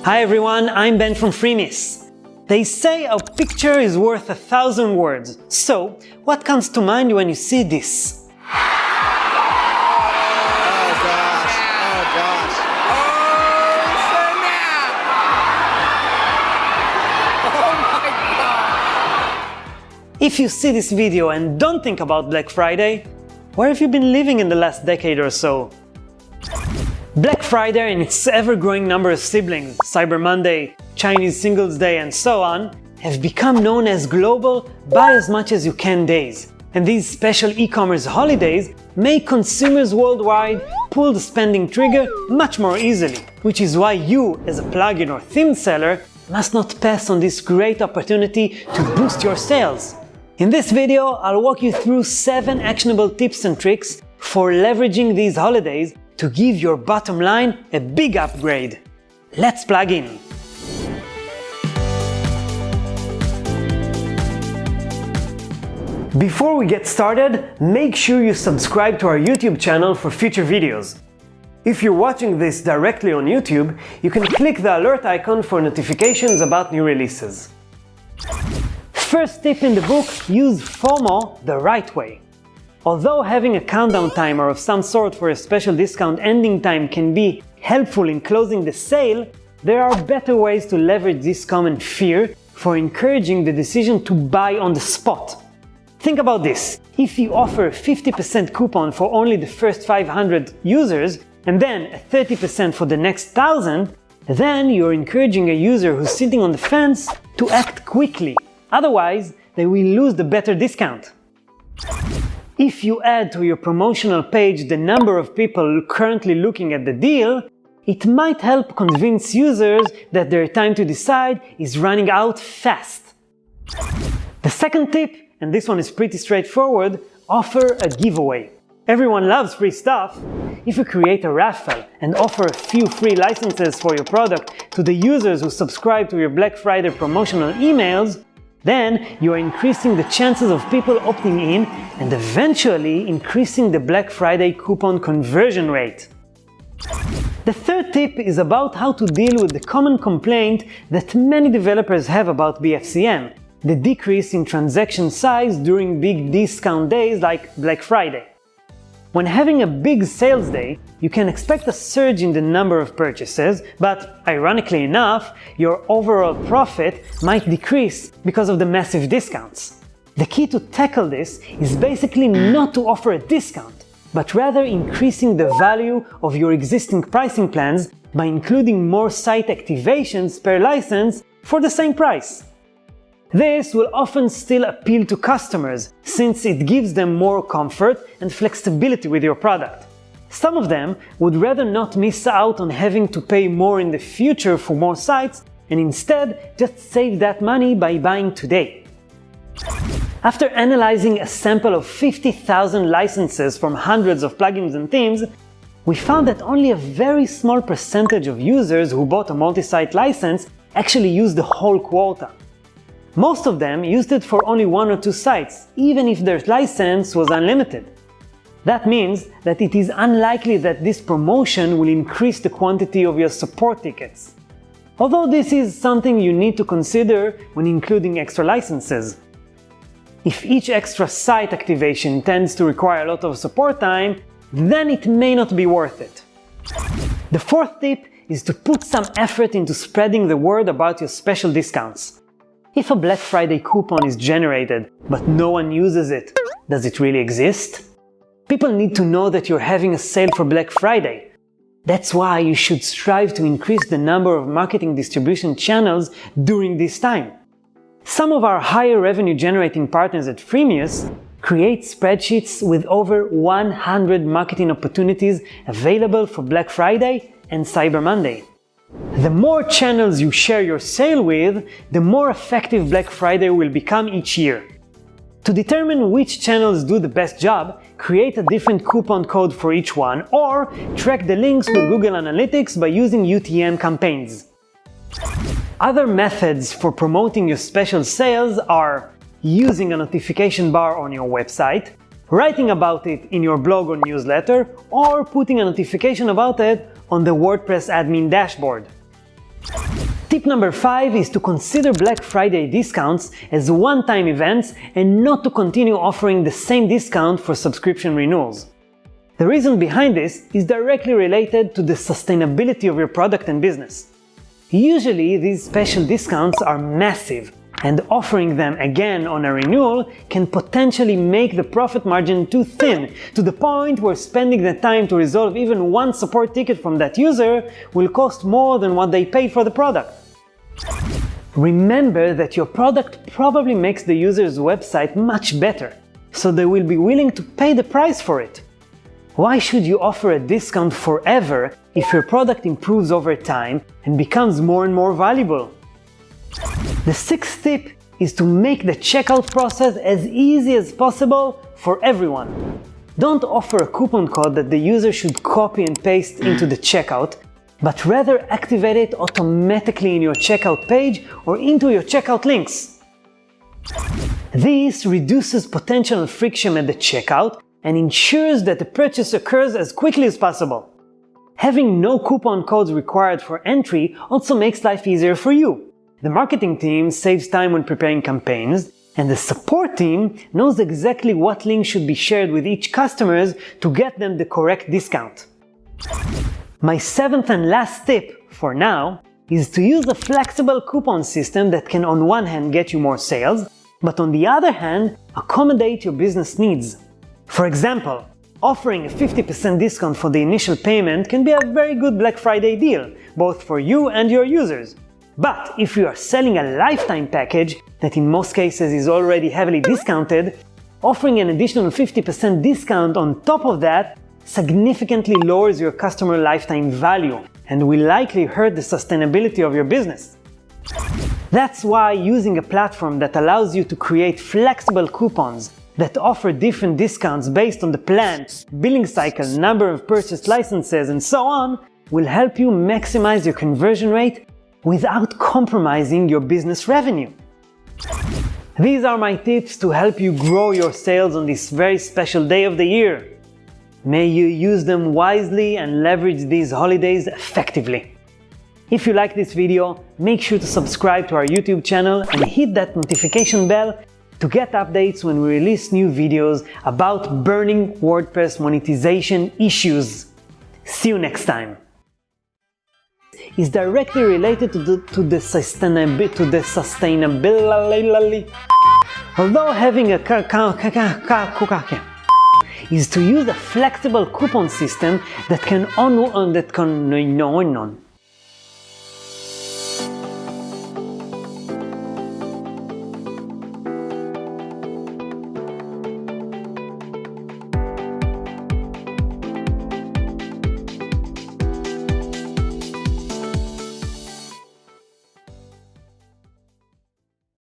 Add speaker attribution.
Speaker 1: Hi everyone, I'm Ben from Freemiss. They say a picture is worth 1,000 words. So, what comes to mind when you see this? If you see this video and don't think about Black Friday, where have you been living in the last decade or so? Black Friday and its ever-growing number of siblings, Cyber Monday, Chinese Singles Day and so on, have become known as global buy as much as you can days. And these special e-commerce holidays make consumers worldwide pull the spending trigger much more easily, which is why you, as a plugin or theme seller, must not pass on this great opportunity to boost your sales. In this video, I'll walk you through 7 actionable tips and tricks for leveraging these holidays to give your bottom line a big upgrade. Let's plug in! Before we get started, make sure you subscribe to our YouTube channel for future videos. If you're watching this directly on YouTube, you can click the alert icon for notifications about new releases. First tip in the book, use FOMO the right way. Although having a countdown timer of some sort for a special discount ending time can be helpful in closing the sale, there are better ways to leverage this common fear for encouraging the decision to buy on the spot. Think about this. If you offer a 50% coupon for only the first 500 users and then a 30% for the next 1,000, then you're encouraging a user who's sitting on the fence to act quickly. Otherwise, they will lose the better discount. If you add to your promotional page the number of people currently looking at the deal, it might help convince users that their time to decide is running out fast. The second tip, and this one is pretty straightforward, offer a giveaway. Everyone loves free stuff. If you create a raffle and offer a few free licenses for your product to the users who subscribe to your Black Friday promotional emails, then you are increasing the chances of people opting in and eventually increasing the Black Friday coupon conversion rate. The third tip is about how to deal with the common complaint that many developers have about BFCM, the decrease in transaction size during big discount days like Black Friday. When having a big sales day, you can expect a surge in the number of purchases, but ironically enough, your overall profit might decrease because of the massive discounts. The key to tackle this is basically not to offer a discount, but rather increasing the value of your existing pricing plans by including more site activations per license for the same price. This will often still appeal to customers since it gives them more comfort and flexibility with your product. Some of them would rather not miss out on having to pay more in the future for more sites and instead just save that money by buying today. After analyzing a sample of 50,000 licenses from hundreds of plugins and themes, we found that only a very small percentage of users who bought a multi-site license actually used the whole quota. Most of them used it for only 1 or 2 sites, even if their license was unlimited. That means that it is unlikely that this promotion will increase the quantity of your support tickets. Although this is something you need to consider when including extra licenses. If each extra site activation tends to require a lot of support time, then it may not be worth it. The fourth tip is to put some effort into spreading the word about your special discounts. If a Black Friday coupon is generated, but no one uses it, does it really exist? People need to know that you're having a sale for Black Friday. That's why you should strive to increase the number of marketing distribution channels during this time. Some of our higher revenue generating partners at Freemius create spreadsheets with over 100 marketing opportunities available for Black Friday and Cyber Monday. The more channels you share your sale with, the more effective Black Friday will become each year. To determine which channels do the best job, create a different coupon code for each one, or track the links with Google Analytics by using UTM campaigns. Other methods for promoting your special sales are using a notification bar on your website, writing about it in your blog or newsletter, or putting a notification about it on the WordPress admin dashboard. Tip number 5 is to consider Black Friday discounts as one-time events and not to continue offering the same discount for subscription renewals. The reason behind this is directly related to the sustainability of your product and business. Usually, these special discounts are massive, and offering them again on a renewal can potentially make the profit margin too thin, to the point where spending the time to resolve even one support ticket from that user will cost more than what they paid for the product. Remember that your product probably makes the user's website much better, so they will be willing to pay the price for it. Why should you offer a discount forever if your product improves over time and becomes more and more valuable? The 6th tip is to make the checkout process as easy as possible for everyone. Don't offer a coupon code that the user should copy and paste into the checkout, but rather activate it automatically in your checkout page or into your checkout links. This reduces potential friction at the checkout and ensures that the purchase occurs as quickly as possible. Having no coupon codes required for entry also makes life easier for you. The marketing team saves time when preparing campaigns, and the support team knows exactly what link should be shared with each customer to get them the correct discount. My 7th and last tip, for now, is to use a flexible coupon system that can on one hand get you more sales, but on the other hand, accommodate your business needs. For example, offering a 50% discount for the initial payment can be a very good Black Friday deal, both for you and your users. But if you are selling a lifetime package that in most cases is already heavily discounted, offering an additional 50% discount on top of that significantly lowers your customer lifetime value and will likely hurt the sustainability of your business. That's why using a platform that allows you to create flexible coupons that offer different discounts based on the plan, billing cycle, number of purchased licenses, and so on, will help you maximize your conversion rate without compromising your business revenue. These are my tips to help you grow your sales on this very special day of the year. May you use them wisely and leverage these holidays effectively. If you like this video, make sure to subscribe to our YouTube channel and hit that notification bell to get updates when we release new videos about burning WordPress monetization issues. See you next time. Is directly related to the sustainability. Although having a is to use a flexible coupon system that can